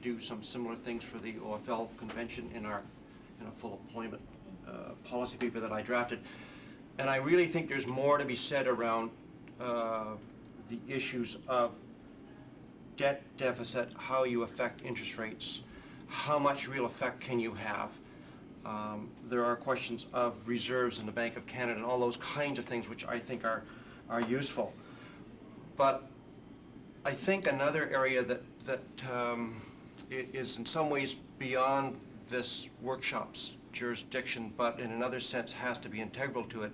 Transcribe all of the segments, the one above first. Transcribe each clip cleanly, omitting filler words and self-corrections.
do some similar things for the OFL convention in our full employment policy paper that I drafted. And I really think there's more to be said around the issues of debt deficit, how you affect interest rates, how much real effect can you have. There are questions of reserves in the Bank of Canada and all those kinds of things which I think are useful. But I think another area that is in some ways beyond this workshop's jurisdiction, but in another sense has to be integral to it,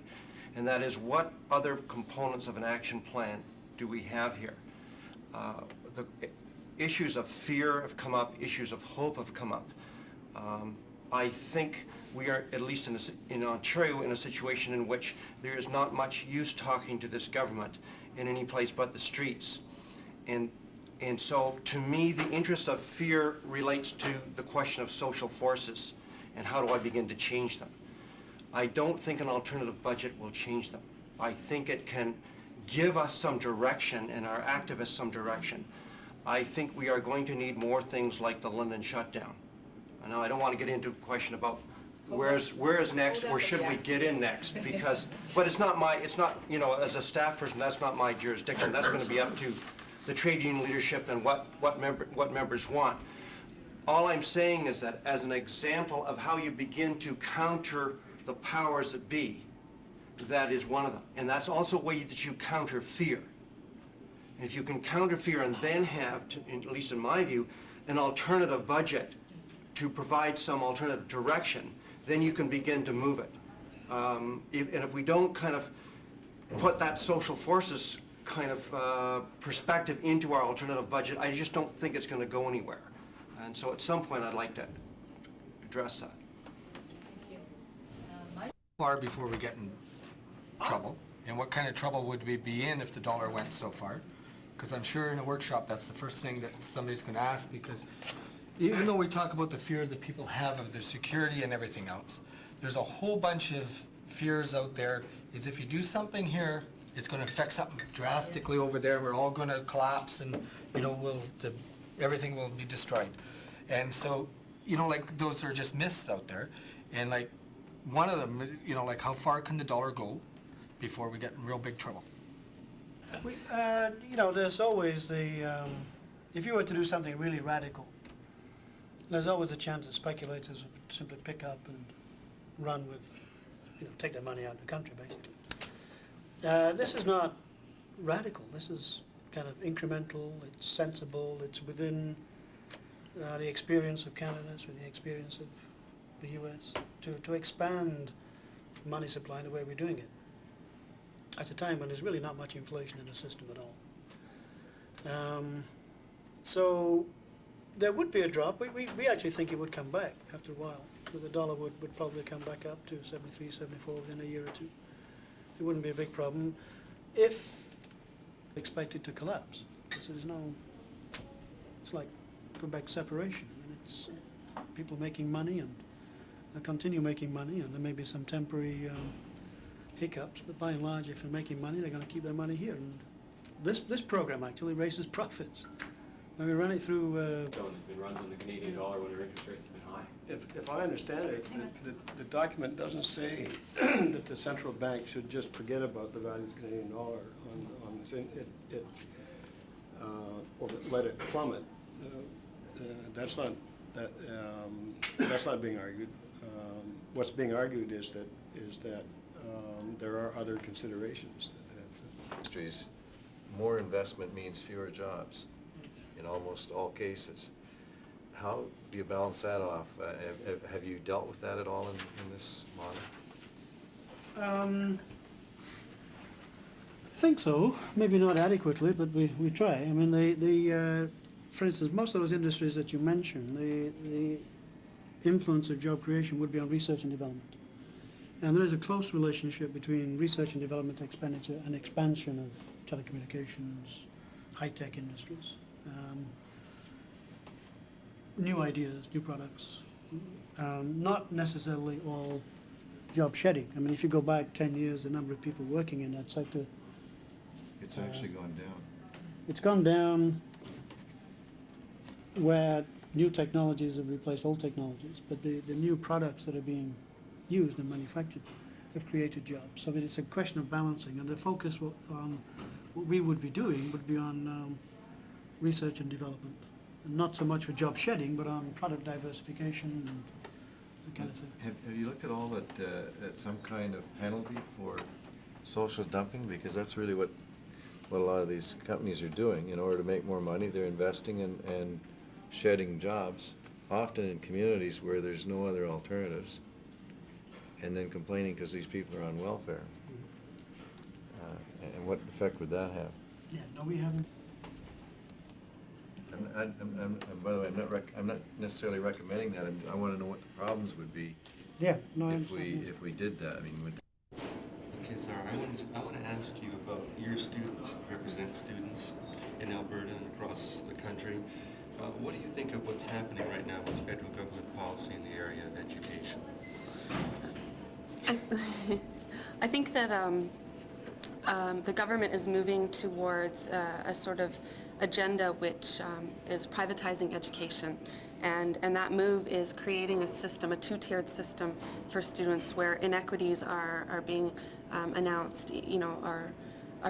and that is what other components of an action plan do we have here? The issues of fear have come up, issues of hope have come up. I think we are, at least in Ontario, in a situation in which there is not much use talking to this government in any place but the streets. And so, to me, the interest of fear relates to the question of social forces and how do I begin to change them. I don't think an alternative budget will change them. I think it can give us some direction and our activists some direction. I think we are going to need more things like the London shutdown. Now, I don't want to get into a question about where is next, or should we get in next, because, but it's not, you know, as a staff person, that's not my jurisdiction. That's going to be up to the trade union leadership and what members want. All I'm saying is that as an example of how you begin to counter the powers that be, that is one of them. And that's also a way that you counter fear. And if you can counter fear and then have, at least in my view, an alternative budget to provide some alternative direction, then you can begin to move it. And if we don't kind of put that social forces kind of perspective into our alternative budget, I just don't think it's going to go anywhere. And so at some point I'd like to address that. Thank you. Far before we get in trouble, and what kind of trouble would we be in if the dollar went so far? Because I'm sure in a workshop that's the first thing that somebody's going to ask, because even though we talk about the fear that people have of their security and everything else, there's a whole bunch of fears out there, is if you do something here, it's going to affect something drastically over there. We're all going to collapse, and you know, everything will be destroyed. And so, you know, like those are just myths out there. And like one of them, you know, like how far can the dollar go before we get in real big trouble? You know, there's always the, if you were to do something really radical, there's always a chance that speculators would simply pick up and run with, you know, take their money out of the country, basically. This is not radical. This is kind of incremental, it's sensible, it's within the experience of Canada, it's within the experience of the US, to expand money supply in the way we're doing it at a time when there's really not much inflation in the system at all. So there would be a drop. We actually think it would come back after a while. The dollar would probably come back up to 73, 74 within a year or two. It wouldn't be a big problem if expected to collapse. So there's no, it's like Quebec separation. I mean, it's people making money, and they'll continue making money, and there may be some temporary hiccups, but by and large, if they're making money, they're going to keep their money here. And this program actually raises profits. When we run it through... It's been run on the Canadian dollar when our interest rates have been high. If I understand it, the document doesn't say that the central bank should just forget about the value of the Canadian dollar on this. Or let it plummet. That's not being argued. What's being argued is that there are other considerations. Industries, more investment means fewer jobs in almost all cases. How do you balance that off? Have you dealt with that at all in this model? I think so. Maybe not adequately, but we try. I mean, for instance, most of those industries that you mentioned, the influence of job creation would be on research and development. And there is a close relationship between research and development expenditure and expansion of telecommunications, high-tech industries. New ideas, new products, not necessarily all job shedding. I mean, if you go back 10 years, the number of people working in that sector... It's actually gone down. It's gone down where new technologies have replaced old technologies, but the new products that are being used and manufactured have created jobs. So I mean, it's a question of balancing, and the focus on what we would be doing would be on research and development, and not so much for job shedding, but on product diversification and that kind of thing. Have you looked at all at some kind of penalty for social dumping? Because that's really what a lot of these companies are doing. In order to make more money, they're investing and shedding jobs, often in communities where there's no other alternatives, and then complaining because these people are on welfare. And what effect would that have? Yeah, no, we haven't. By the way, I'm not necessarily recommending that. I want to know what the problems would be Yeah, no, I if understand. we did that. I mean, Okay, Zara, I want to ask you about your students. You represent students in Alberta and across the country. What do you think of what's happening right now with federal government policy in the area of education? I think that the government is moving towards a sort of agenda which is privatizing education. And that move is creating a system, a two-tiered system for students where inequities are being announced, are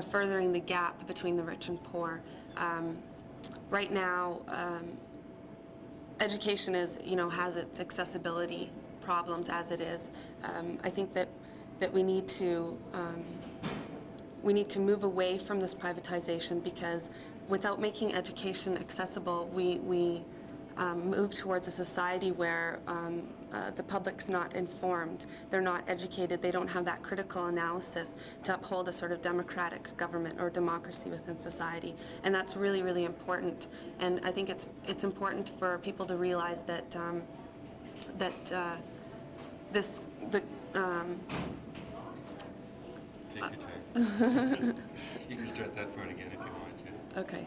furthering the gap between the rich and poor. Right now, education has its accessibility problems as it is. I think that we need to move away from this privatization, because without making education accessible, we move towards a society where the public's not informed, they're not educated, they don't have that critical analysis to uphold a sort of democratic government or democracy within society. And that's really, really important. And I think it's important for people to realize that Take your time. You can start that part again if you want to. Okay.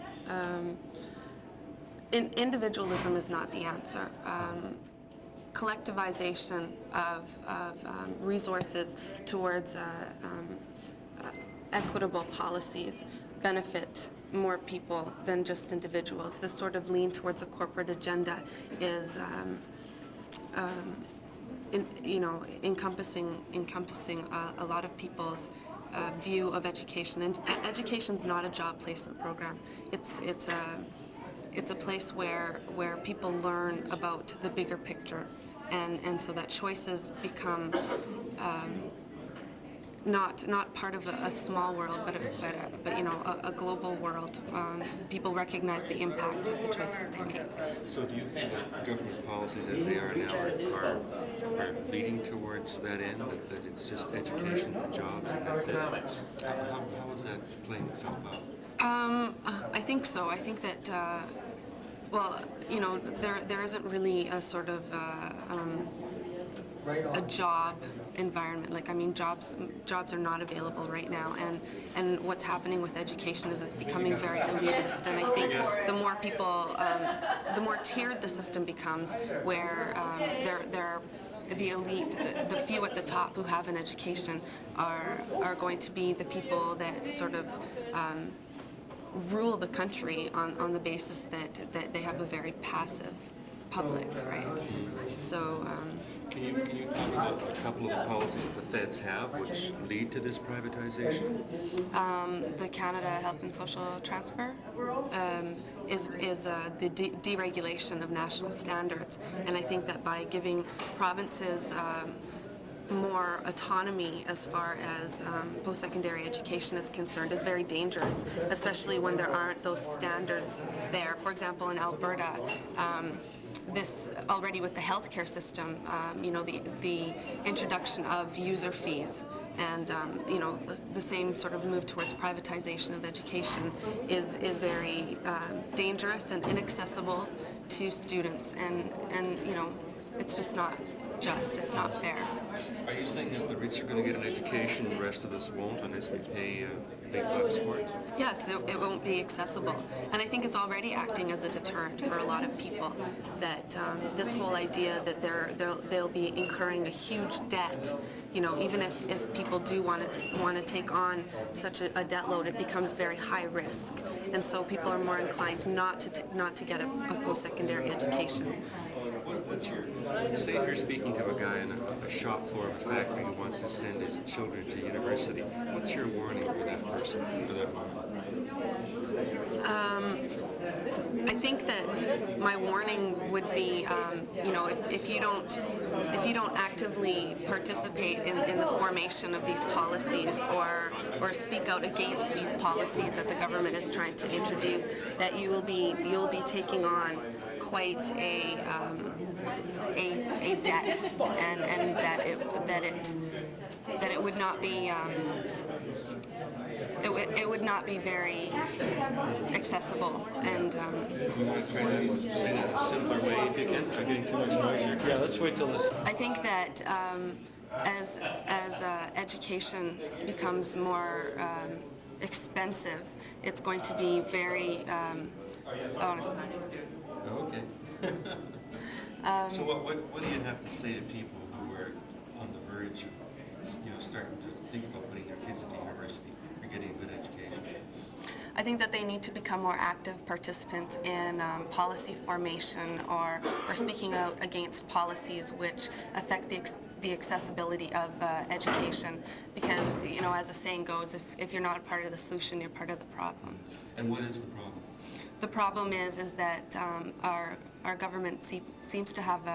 Individualism is not the answer. Collectivization of resources towards equitable policies benefit more people than just individuals. This sort of lean towards a corporate agenda is encompassing a lot of people's view of education. And education's not a job placement program. It's a place where people learn about the bigger picture, and so that choices become not part of a small world, but a global world. People recognize the impact of the choices they make. So do you feel that government policies as they are now are leading towards that end, that it's just education for jobs and that's it? How is that playing itself out? I think so. I think that, there isn't really a sort of a job environment. Jobs are not available right now, and what's happening with education is it's becoming very elitist. And I think the more people, the more tiered the system becomes, where they're the elite, the few at the top who have an education are going to be the people that sort of rule the country on the basis that they have a very passive public, right? So. Can you talk about a couple of the policies that the feds have which lead to this privatization? The Canada Health and Social Transfer is the deregulation of national standards, and I think that by giving provinces more autonomy as far as post-secondary education is concerned is very dangerous, especially when there aren't those standards there. For example, in Alberta, this already with the healthcare system, the introduction of user fees and the same sort of move towards privatization of education is very dangerous and inaccessible to students, and it's just not just, it's not fair. Are you saying that the rich are going to get an education and the rest of us won't unless we pay big bucks for it? Yes, it won't be accessible. And I think it's already acting as a deterrent for a lot of people, that this whole idea that they'll be incurring a huge debt. You know, even if people do want to take on such a debt load, it becomes very high risk. And so people are more inclined not to get a post-secondary education. What's your, say if you're speaking to a guy in a shop floor of a factory who wants to send his children to university, what's your warning for that person, for that woman? I think that my warning would be, you know, if you don't actively participate in the formation of these policies or speak out against these policies that the government is trying to introduce, that you'll be taking on quite a debt, and that it would not be. It would not be very accessible, and You want to try to say that in a simpler way if you can? I'm getting too much noise here. Yeah, let's wait till this. I think that as education becomes more expensive, it's going to be very. Okay. So what do you have to say to people who are on the verge of, you know, starting to think about putting their kids into university or getting a good education? I think that they need to become more active participants in policy formation or speaking out against policies which affect the accessibility of education, because, you know, as the saying goes, if you're not a part of the solution, you're part of the problem. And what is the problem? The problem is that our government seems to have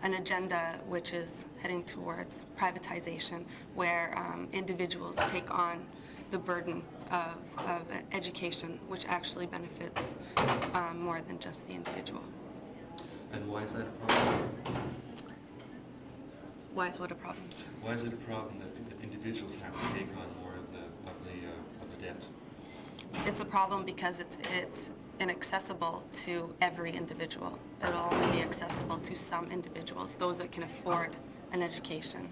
an agenda which is heading towards privatization, where individuals take on the burden of education, which actually benefits more than just the individual. And why is that a problem? Why is what a problem? Why is it a problem that individuals have to take on more of the debt? It's a problem because it's inaccessible to every individual. It'll only be accessible to some individuals, those that can afford an education,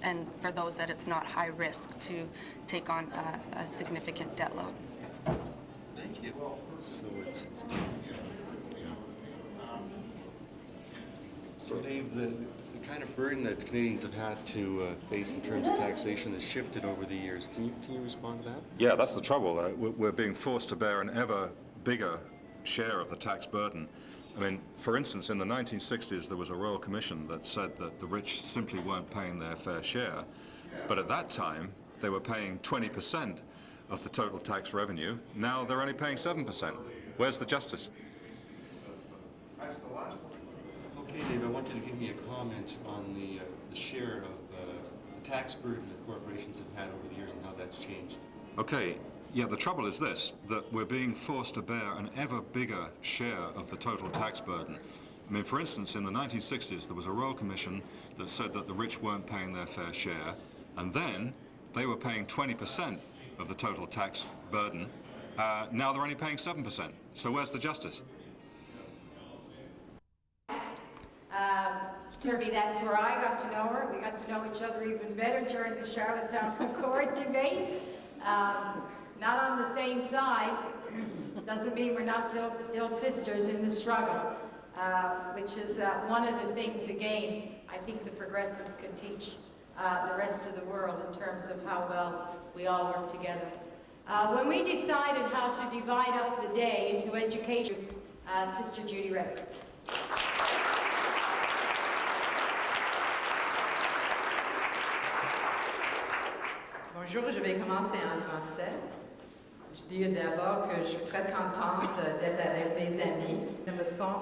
and for those that it's not high risk to take on a significant debt load. Thank you. So Dave, the kind of burden that Canadians have had to face in terms of taxation has shifted over the years. Can you respond to that? Yeah, that's the trouble. We're being forced to bear an ever bigger share of the tax burden. I mean, for instance, in the 1960s, there was a Royal Commission that said that the rich simply weren't paying their fair share. But at that time, they were paying 20% of the total tax revenue. Now they're only paying 7%. Where's the justice? Okay, Dave, I want you to give me a comment on the share of the tax burden that corporations have had over the years and how that's changed. Okay, yeah, the trouble is this, that we're being forced to bear an ever bigger share of the total tax burden. I mean, for instance, in the 1960s, there was a Royal Commission that said that the rich weren't paying their fair share, and then they were paying 20% of the total tax burden. Now they're only paying 7%. So where's the justice? Certainly that's where I got to know her. We got to know each other even better during the Charlottetown Concord debate. Not on the same side. Doesn't mean we're not still sisters in the struggle, which is one of the things, again, I think the progressives can teach the rest of the world in terms of how well we all work together. When we decided how to divide up the day into education, Sister Judy Reddick. Bonjour, je vais commencer en français. Je dis d'abord que je suis très contente d'être avec mes amis. Je ne me sens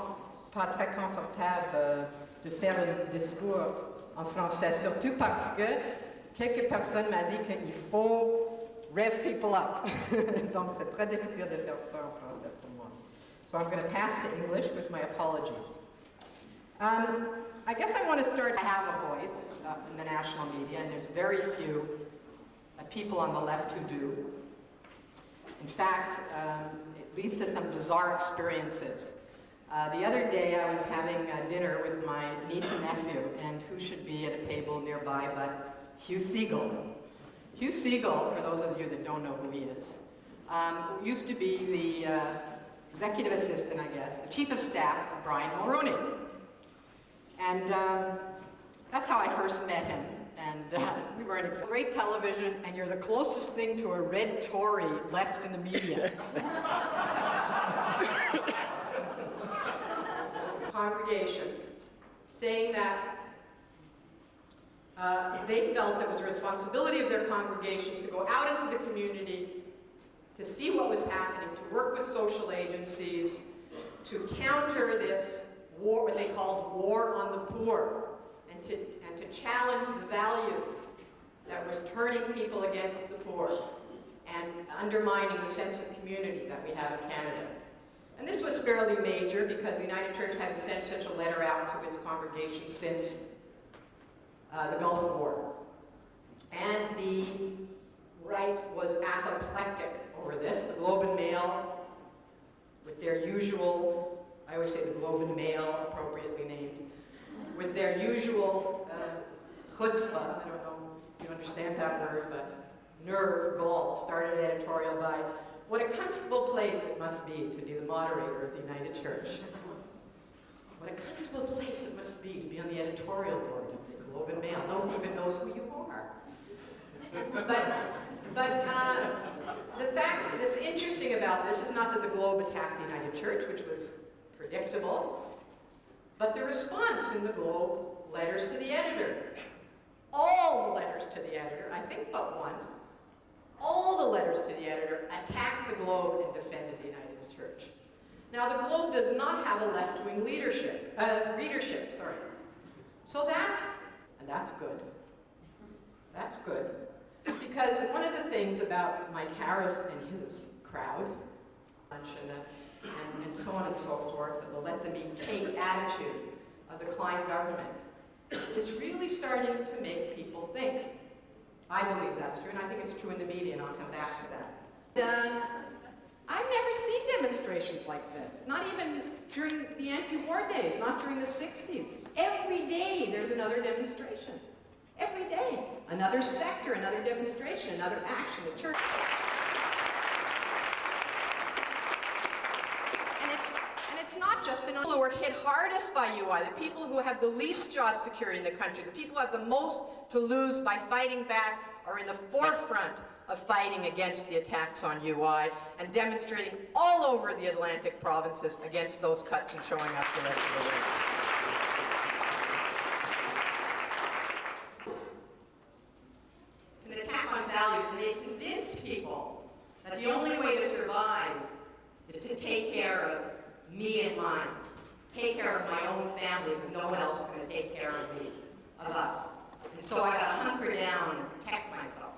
pas très confortable de faire un discours en français, surtout parce que quelques personnes m'ont dit qu'il faut rev people up. Donc c'est très difficile de faire ça en français pour moi. So I'm going to pass to English with my apologies. I guess I want to start. I have a voice in the national media, and there's very few people on the left who do. In fact, it leads to some bizarre experiences. The other day I was having dinner with my niece and nephew, and who should be at a table nearby but Hugh Segal. Hugh Segal, for those of you that don't know who he is, used to be the executive assistant, I guess, the chief of staff of Brian Mulroney. And that's how I first met him. And we were in great television, and you're the closest thing to a red Tory left in the media. Congregations saying that they felt it was a responsibility of their congregations to go out into the community to see what was happening, to work with social agencies, to counter this war, what they called war on the poor, and to challenge the values that was turning people against the poor and undermining the sense of community that we have in Canada. And this was fairly major because the United Church hadn't sent such a letter out to its congregation since the Gulf War. And the right was apoplectic over this. The Globe and Mail, with their usual, I always say the Globe and Mail, appropriately named, with their usual chutzpah, I don't know if you understand that word, but nerve, gall, started an editorial by, "What a comfortable place it must be to be the moderator of the United Church." What a comfortable place it must be to be on the editorial board of the Globe and Mail. No one even knows who you are. But the fact that's interesting about this is not that the Globe attacked the United Church, which was predictable, but the response in the Globe letters to the editor. All the letters to the editor, I think but one, all the letters to the editor attacked the Globe and defended the United Church. Now, the Globe does not have a left-wing readership. So that's good. That's good. Because one of the things about Mike Harris and his crowd, and so on and so forth, and the let them eat cake attitude of the Klein government, is really starting to make people think. I believe that's true, and I think it's true in the media, and I'll come back to that. I've never seen demonstrations like this, not even during the anti-war days, not during the 60s. Every day there's another demonstration. Every day. Another sector, another demonstration, another action, the church. And it's not just in who are hit hardest by UI, the people who have the least job security in the country, the people who have the most to lose by fighting back are in the forefront of fighting against the attacks on UI and demonstrating all over the Atlantic provinces against those cuts and showing us the rest of the way. It's an attack on values, and they convinced people that the only way to survive is to take care of me and mine, take care of my own family, because no one else is going to take care of me, of us. And so I got to hunker down and protect myself.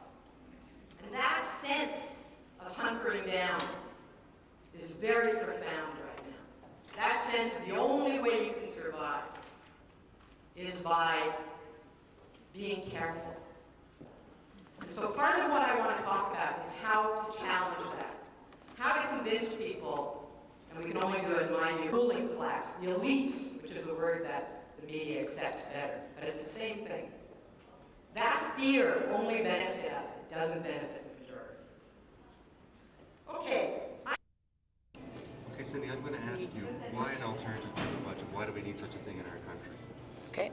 And that sense of hunkering down is very profound right now. That sense of the only way you can survive is by being careful. And so part of what I want to talk about is how to challenge that. How to convince people, and we can only do it in my view, ruling class, the elites, which is a word that the media accepts better, but it's the same thing. That fear only benefits us, it doesn't benefit the majority. Okay. Okay, Cindy, I'm going to ask you, why an alternative to the budget? Why do we need such a thing in our country? Okay.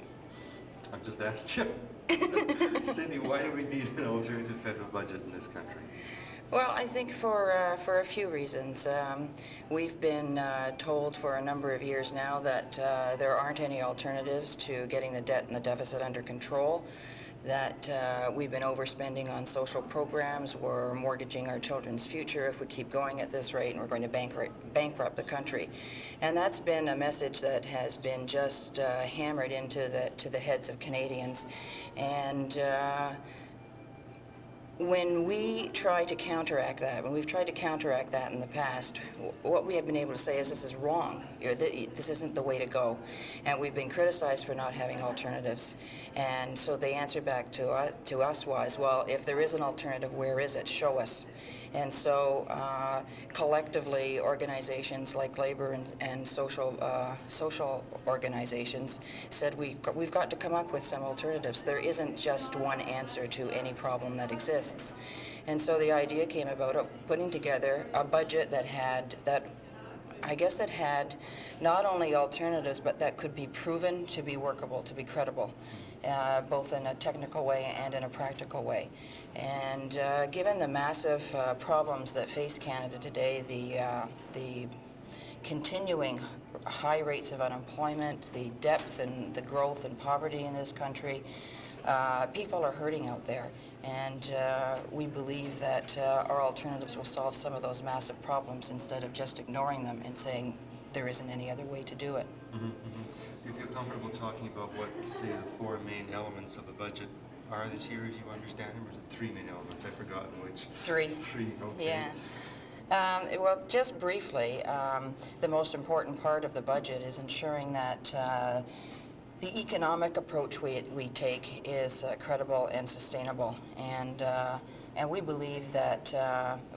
I've just asked you. Cindy, why do we need an alternative federal budget in this country? Well, I think for a few reasons. We've been told for a number of years now that there aren't any alternatives to getting the debt and the deficit under control, that we've been overspending on social programs, we're mortgaging our children's future if we keep going at this rate, and we're going to bankrupt the country. And that's been a message that has been just hammered into the heads of Canadians. And when we try to counteract that, when we've tried to counteract that in the past, what we have been able to say is this is wrong. This isn't the way to go. And we've been criticized for not having alternatives. And so the answer back to us was, well, if there is an alternative, where is it? Show us. And so collectively, organizations like labor and social organizations said we've got to come up with some alternatives. There isn't just one answer to any problem that exists. And so the idea came about of putting together a budget that had not only alternatives, but that could be proven to be workable, to be credible, both in a technical way and in a practical way. And given the massive problems that face Canada today, the continuing high rates of unemployment, the depth and the growth and poverty in this country, people are hurting out there. And we believe that our alternatives will solve some of those massive problems instead of just ignoring them and saying there isn't any other way to do it. Mm-hmm, mm-hmm. You feel comfortable talking about what, say, the four main elements of the budget are this year as you understand them, or is it three main elements? I've forgotten which. Three. Three, okay. Yeah. Well, just briefly, the most important part of the budget is ensuring that the economic approach we take is credible and sustainable. And we believe that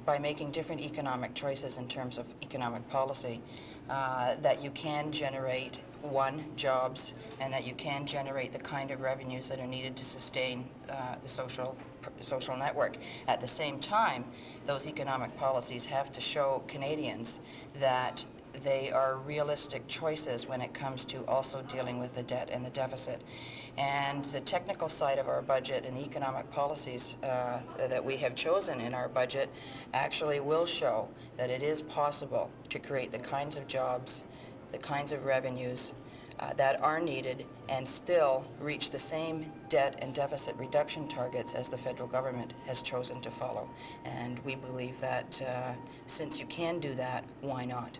by making different economic choices in terms of economic policy, that you can generate, one, jobs, and that you can generate the kind of revenues that are needed to sustain the social network. At the same time, those economic policies have to show Canadians that they are realistic choices when it comes to also dealing with the debt and the deficit. And the technical side of our budget and the economic policies that we have chosen in our budget actually will show that it is possible to create the kinds of jobs, the kinds of revenues that are needed and still reach the same debt and deficit reduction targets as the federal government has chosen to follow. And we believe that since you can do that, why not?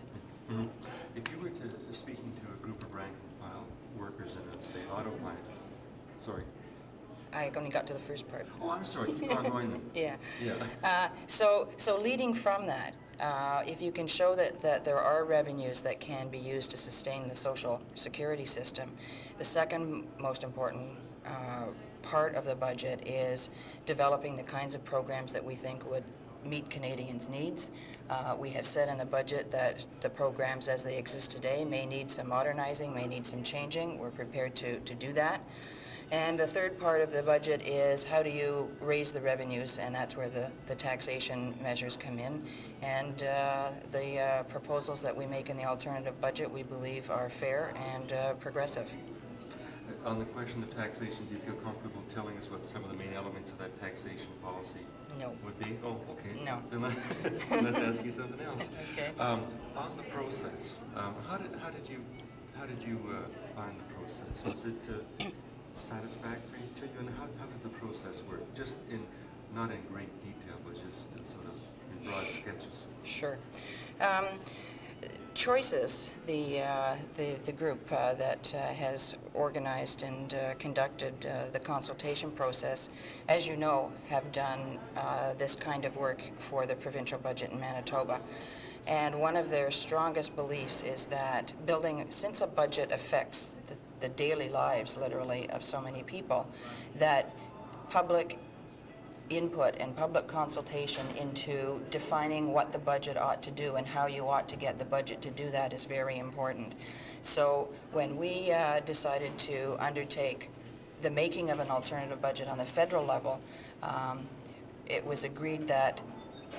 Mm-hmm. If you were speaking to a group of rank and file workers in a, say, auto plant, sorry. I only got to the first part. Oh, I'm sorry. Keep on going then. Yeah. Yeah. So leading from that, if you can show that there are revenues that can be used to sustain the social security system, the second most important part of the budget is developing the kinds of programs that we think would meet Canadians' needs. We have said in the budget that the programs as they exist today may need some modernizing, may need some changing. We're prepared to do that. And the third part of the budget is how do you raise the revenues, and that's where the taxation measures come in. And the proposals that we make in the alternative budget we believe are fair and progressive. On the question of taxation, do you feel comfortable telling us what some of the main elements of that taxation policy would be? Oh, okay. No. Then let's ask you something else. Okay. On the process, how did you find the process? Was it satisfactory to you, and how did the process work? Just not in great detail, but just sort of in broad sketches. Sure. Choices, the group that has organized and conducted the consultation process, as you know, have done this kind of work for the provincial budget in Manitoba. And one of their strongest beliefs is that since a budget affects the daily lives, literally, of so many people, that public input and public consultation into defining what the budget ought to do and how you ought to get the budget to do that is very important. So when we decided to undertake the making of an alternative budget on the federal level, it was agreed that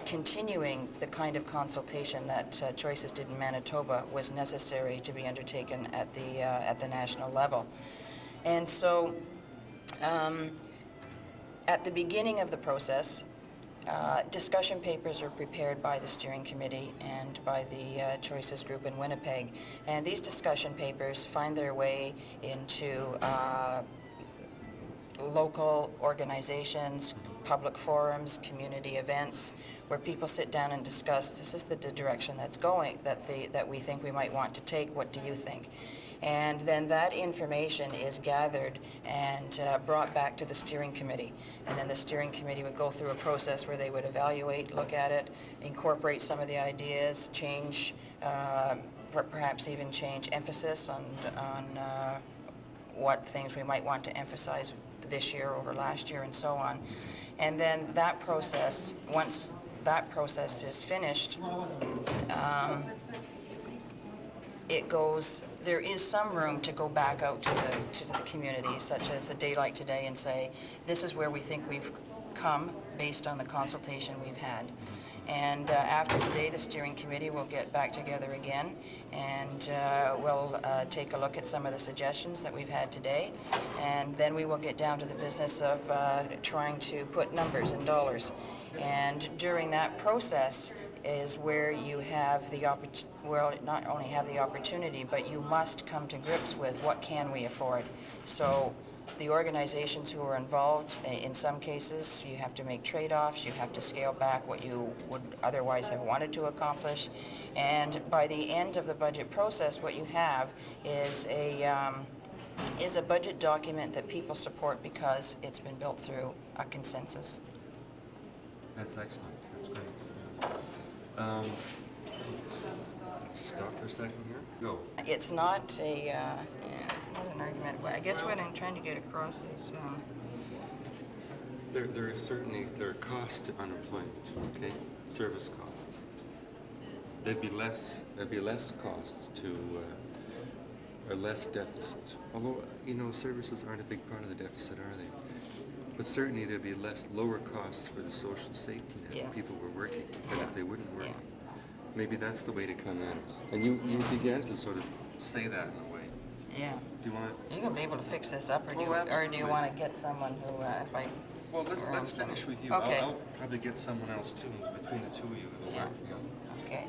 continuing the kind of consultation that Choices did in Manitoba was necessary to be undertaken at the national level. And so at the beginning of the process, discussion papers are prepared by the steering committee and by the Choices group in Winnipeg. And these discussion papers find their way into local organizations, public forums, community events, where people sit down and discuss, this is the direction that's going, that we think we might want to take, what do you think? And then that information is gathered and brought back to the steering committee. And then the steering committee would go through a process where they would evaluate, look at it, incorporate some of the ideas, change, perhaps even change emphasis on what things we might want to emphasize this year over last year and so on. And then that process, once that process is finished, there is some room to go back out to the community, such as a day like today, and say, this is where we think we've come based on the consultation we've had. And after today, the steering committee will get back together again, and we'll take a look at some of the suggestions that we've had today, and then we will get down to the business of trying to put numbers and dollars. And during that process is where you have the not only have the opportunity, but you must come to grips with what can we afford. So the organizations who are involved, in some cases, you have to make trade-offs, you have to scale back what you would otherwise have wanted to accomplish. And by the end of the budget process, what you have is a budget document that people support because it's been built through a consensus. That's excellent. That's great. Let's stop for a second here. Go. It's not it's not an argument. I guess what I'm trying to get across is There are costs to unemployment, okay? Service costs. There'd be less costs to a less deficit. Although, services aren't a big part of the deficit, are they? But certainly there'd be lower costs for the social safety net if people were working than if they wouldn't work. Yeah. Maybe that's the way to come at it. And you began to sort of say that in a way. Yeah. Do you want You're going to be able to fix this up, or do absolutely. you want to get someone who, if I... Well, let's finish with you. Okay. I'll probably get someone else too, between the two of you. It'll work. Okay.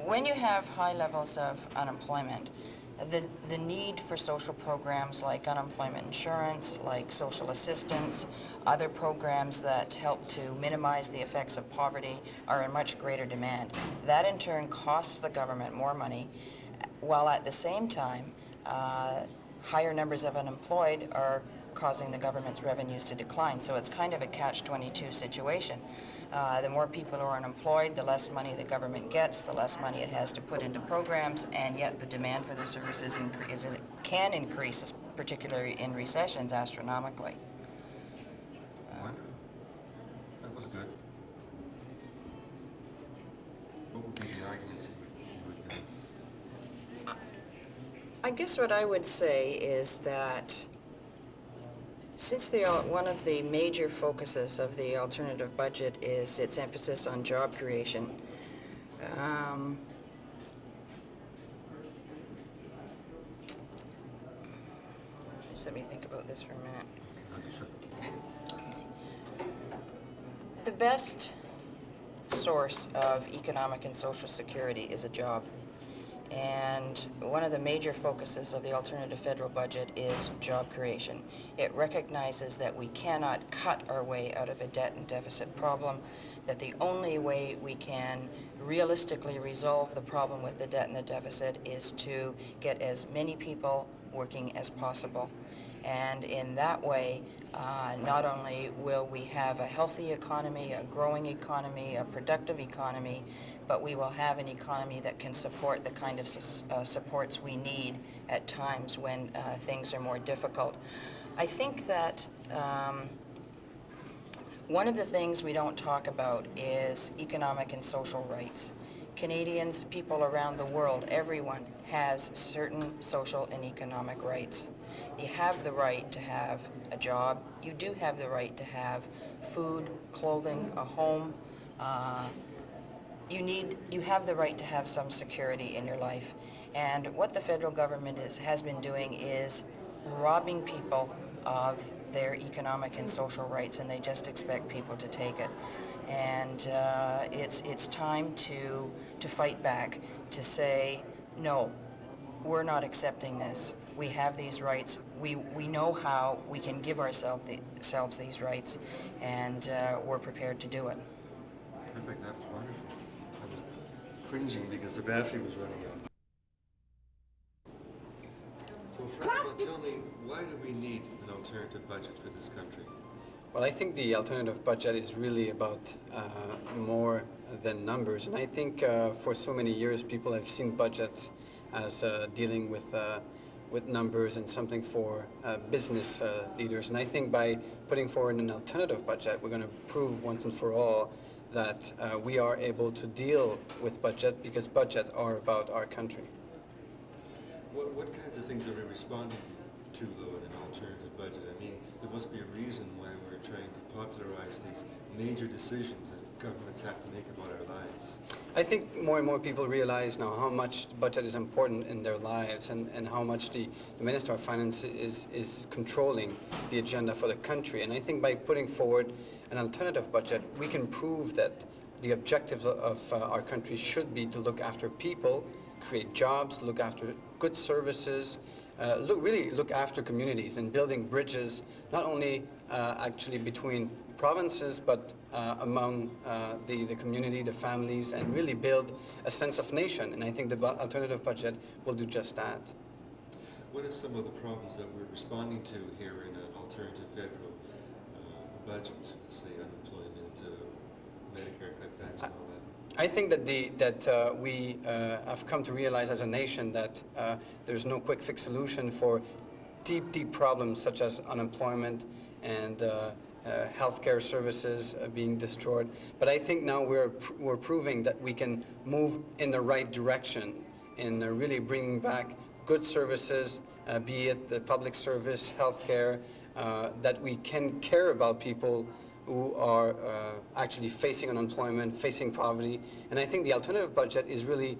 When you have high levels of unemployment, the need for social programs like unemployment insurance, like social assistance, other programs that help to minimize the effects of poverty are in much greater demand. That in turn costs the government more money, while at the same time, higher numbers of unemployed are causing the government's revenues to decline. So it's kind of a catch-22 situation. The more people who are unemployed, the less money the government gets, the less money it has to put into programs, and yet the demand for the services can increase, particularly in recessions, astronomically. That was good. What would be the arguments you would give? I guess what I would say is that since one of the major focuses of the alternative budget is its emphasis on job creation, just let me think about this for a minute. The best source of economic and social security is a job. And one of the major focuses of the alternative federal budget is job creation. It recognizes that we cannot cut our way out of a debt and deficit problem, that the only way we can realistically resolve the problem with the debt and the deficit is to get as many people working as possible. And in that way, not only will we have a healthy economy, a growing economy, a productive economy, but we will have an economy that can support the kind of supports we need at times when things are more difficult. I think that one of the things we don't talk about is economic and social rights. Canadians, people around the world, everyone has certain social and economic rights. You have the right to have a job. You do have the right to have food, clothing, a home. You have the right to have some security in your life. And what the federal government has been doing is robbing people of their economic and social rights, and they just expect people to take it. And it's time to fight back, to say, no, we're not accepting this. We have these rights. We know how we can give ourselves these rights, and we're prepared to do it. Perfect. That was wonderful. I was cringing because the battery was running out. Francois, tell me, why do we need an alternative budget for this country? Well, I think the alternative budget is really about more than numbers. And I think for so many years, people have seen budgets as dealing with numbers and something for business leaders. And I think by putting forward an alternative budget, we're going to prove once and for all that we are able to deal with budget, because budgets are about our country. What kinds of things are we responding to, though, in an alternative budget? I mean, there must be a reason why we're trying to popularize these major decisions that governments have to make about our lives. I think more and more people realize now how much the budget is important in their lives, and how much the Minister of Finance is controlling the agenda for the country. And I think by putting forward an alternative budget, we can prove that the objectives of our country should be to look after people, create jobs, look after good services, really look after communities and building bridges, not only actually between provinces, but among the community, the families, and really build a sense of nation. And I think the alternative budget will do just that. What are some of the problems that we're responding to here in an alternative federal budget? Say unemployment, Medicare cutbacks, and all that. I think that we have come to realize as a nation that there's no quick fix solution for deep problems such as unemployment and healthcare services being destroyed. But I think now we're proving that we can move in the right direction in really bringing back good services, be it the public service, healthcare, that we can care about people who are actually facing unemployment, facing poverty. And I think the alternative budget is really